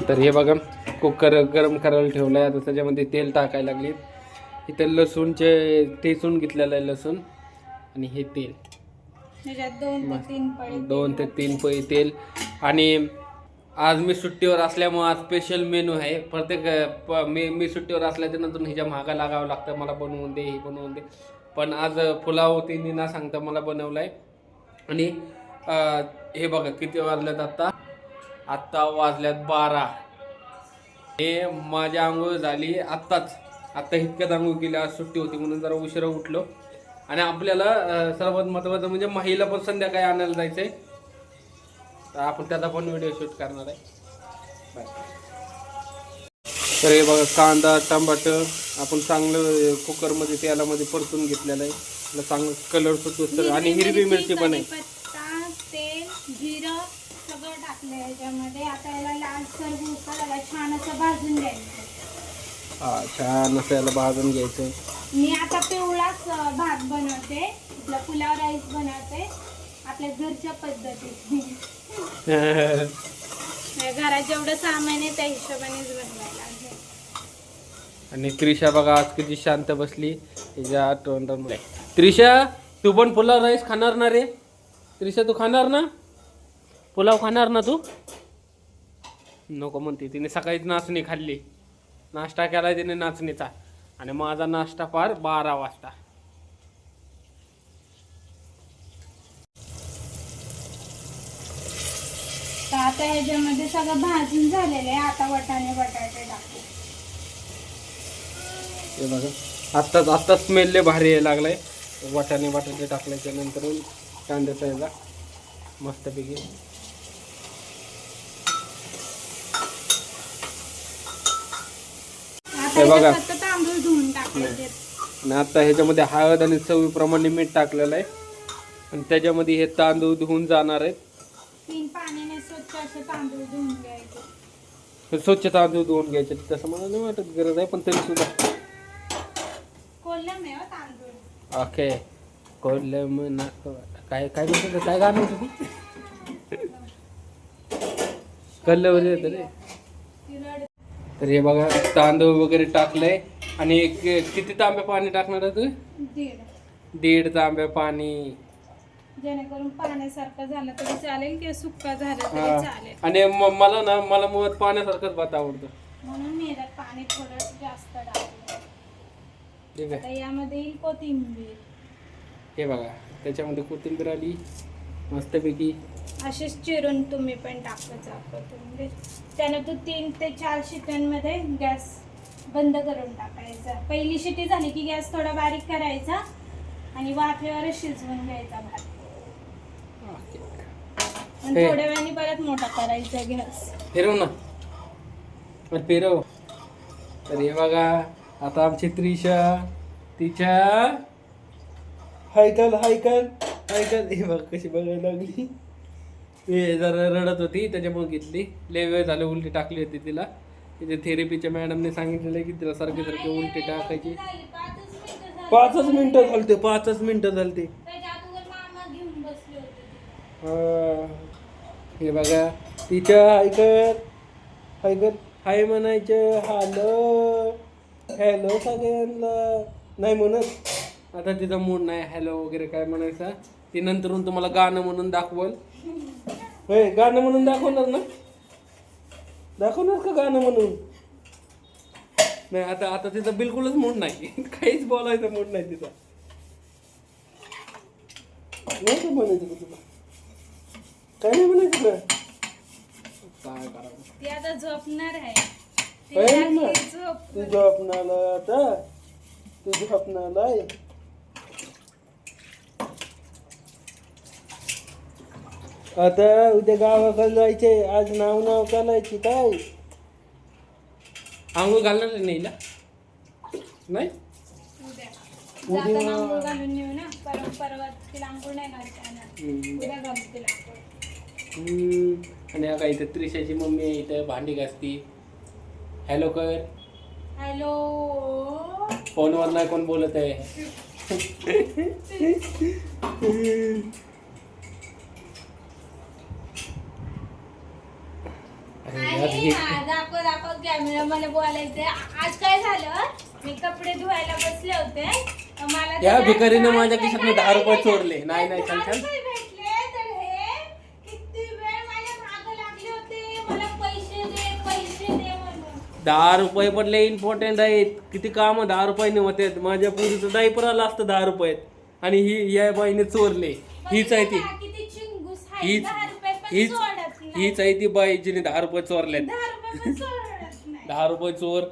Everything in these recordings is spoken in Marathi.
तर हे बघा कुकर गरम करायला ठेवलं आहे. आता त्याच्यामध्ये तेल टाकायला लागले. इथं लसूणचे ठेचून घेतलेलं आहे लसूण आणि हे तेल त्याच्यात 2 ते 3 पळी तेल. आणि आज मी सुट्टीवर असल्यामुळं आज स्पेशल मेनू आहे. प्रत्येक मी सुट्टीवर असल्याच्या नंतर हिच्या महागा लागावं लागतं. मला बनवून दे, हे बनवून दे. पण आज पुलाव तिने ना सांगता मला बनवला आहे. आणि हे बघा किती वाजल्यात आत्ता वाजल्यात 12. हे माझ्या आंघोळ झाली आत्ता इतक्यात आंघोळ केली. आज सुट्टी होती म्हणून जरा उशिरा उठलो. आणि आपल्याला सर्वात महत्त्वाचं म्हणजे महिला पण संध्याकाळी आणायला जायचं आहे. तर आपण त्याचा पण व्हिडिओ शूट करणार आहे. तर हे बघा कांदा टमाटर आपण चांगलं कुकरमध्ये तेलामध्ये परतून घेतलेलं आहे. त्याला चांगलं कलर सुटतो तर. आणि हिरवी मिरची पण आहे. तेल जिरं सगळं टाकलं याच्यामध्ये. आता याला लालसर होऊन छान असं भाजून घ्यायचं. छान असं याला भाजून घ्यायचं. मी आता पिवळाच भात बनवते. आपला पुलाव राईस बनवते आपल्या घरच्या पद्धतीने. घरात जेवढं सामान आहे त्या हिशोबानेच बनवायला. आणि त्रिशा बघा आज किती शांत बसली. तिच्या तोंडामुळे. त्रिशा तू पण पुलाव राईस खाणार ना रे? त्रिशा तू खाणार ना पुलाव? खाणार ना तू? नको म्हणते. तिने सकाळीच नाचणी खाल्ली. नाश्ता केला तिने नाचणीचा. आणि माझा नाश्ता फार 12 वाजता. तर आता ह्याच्यामध्ये सगळं भाजून झालेलं आहे. आता बटाटे टाकू. हे बघा आत्ता स्मेल लय भारी यायला लागलाय. बटाटे टाकल्याच्या नंतर कांद्याचा याचा मस्तपैकी. हे बघा तांदूळ धुवून टाकायचे. आणि आता ह्याच्यामध्ये हळद आणि चवीप्रमाणे मीठ टाकलेलं आहे. आणि त्याच्यामध्ये हे तांदूळ धुवून जाणार आहेत. 3 पाण्याने स्वच्छ असे तांदूळ धुवून घ्यायचे. स्वच्छ तांदूळ धुवून घ्यायचे. तसं मला नाही वाटत गरज आहे पण तरी सुद्धा. कोल्हम आहे तांदूळ. ओके कोल्हम ना काय काय म्हणतात काय गाणं होतं ती कल्लवर येतं रे. तर हे बघा तांदूळ वगैरे टाकलंय. आणि किती तांब्या पाणी टाकणार आहे तू? 1.5 तांब्या पाणी. जेणेकरून पाण्यासारखं झालं तरी चालेल किंवा सुक्का झालं तरी चालेल. आणि मला मुळात पाण्यासारखंच भात आवडतं म्हणून मी पाणी थोडं जास्त टाकलं. ठीक आहे. आता यामध्ये येईल कोथिंबीर. हे बघा त्याच्यामध्ये कोथिंबीर आली मस्तपैकी. असेच चिरून तुम्ही पण टाकायचं कोथिंबीर. त्यानंतर 3 ते 4 शिट्यांमध्ये गॅस बंद करून टाकायचा. पहिली शिटी झाली की गॅस थोडा बारीक करायचा आणि वाफेवरच शिजवून घ्यायचा भात. आणि थोड्या वेळाने परत मोठा करायचा गॅस. फिरव ना फिरव. तर हे बघा आता आमची त्रिशा तिच्या हायकल हे बघ कशी बघायला लागली. ते जरा रडत होती त्याच्यामुळे घेतली. लय वेळ झालं उलटी टाकली होती तिला. तिथे थेरपीच्या मॅडमने सांगितलेलं की तिला सारखे उलटी टाकायची. 5 मिनिटं झालते. हे बघा तिच्या हायकर हाय म्हणायचं. हॅलो सगळ्यांना नाही म्हणत. आता तिचा मूड नाही हॅलो वगैरे काय म्हणायचा. ती नंतरून तुम्हाला गाणं म्हणून दाखवल. होय गाणं म्हणून दाखवणार का गाणं म्हणून? नाही आता तिचा बिलकुलच मूड नाही. काहीच बोलायचा मूड नाही तिचा. नाही का म्हणायचं तुला? काय नाही म्हणायचं तुला? काय करावं? ती आता झोपणार आहे. तू झोपणाला आता तू झोपणाला आहे. आता उद्या गावाकडे जायचे. आज नाव करायची काय? आंघोळ घालणार नाही ना? नाही उद्या आंघोळ घालून नेऊ ना. परवा तिला आंघोळ नाही घालते. उद्या घालू तिला आंघोळ. आणि काय इथं त्रिशाची मम्मी आहे इथं भांडी घासती. हॅलो कर. हॅलो. फोनवर नाही कोण बोलत आहे. आणि आज हे दाखव कॅमेरा मला बोलायचंय. आज काय झालं, मी कपडे धुवायला बसले होते. मला या तर भिकारीनं आज माझ्या काय खिशातनं 10 रुपये नाही, चोरले. नाही नाही, छान 10 छान. रुपये भेटले तर हे किती वेळ माझ्या मागं लागले होते, मला पैसे दे म्हणून. 10 रुपये पण लय इम्पॉर्टंट आहेत. किती काम 10 रुपयाने होते. माझ्या पुरीचं डायपर आलं असतं 10 रुपयात आणि ही या बाईने चोरले. हीच आहे ती, किती चिंगूस आहे. हीच 10 रुपये पण हीच सोडत नाही. हीच आहे ती बाई जिने 10 रुपये चोरलेत. 10 रुपये पण सोडत नाही. 10 रुपये चोर.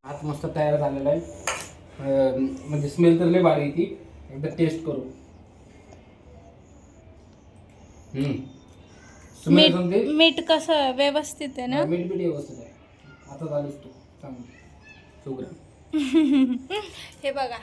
भात मस्त तयार झालेला आहे. म्हणजे स्मेल तर लय भारी आहे ती. एकदा टेस्ट करू. स्मेल समजे मीठ कसं व्यवस्थित आहे ना. मीठ बीठ व्यवस्थित आहे. आता झालीस तू चांगली सुग्रण. हे बघा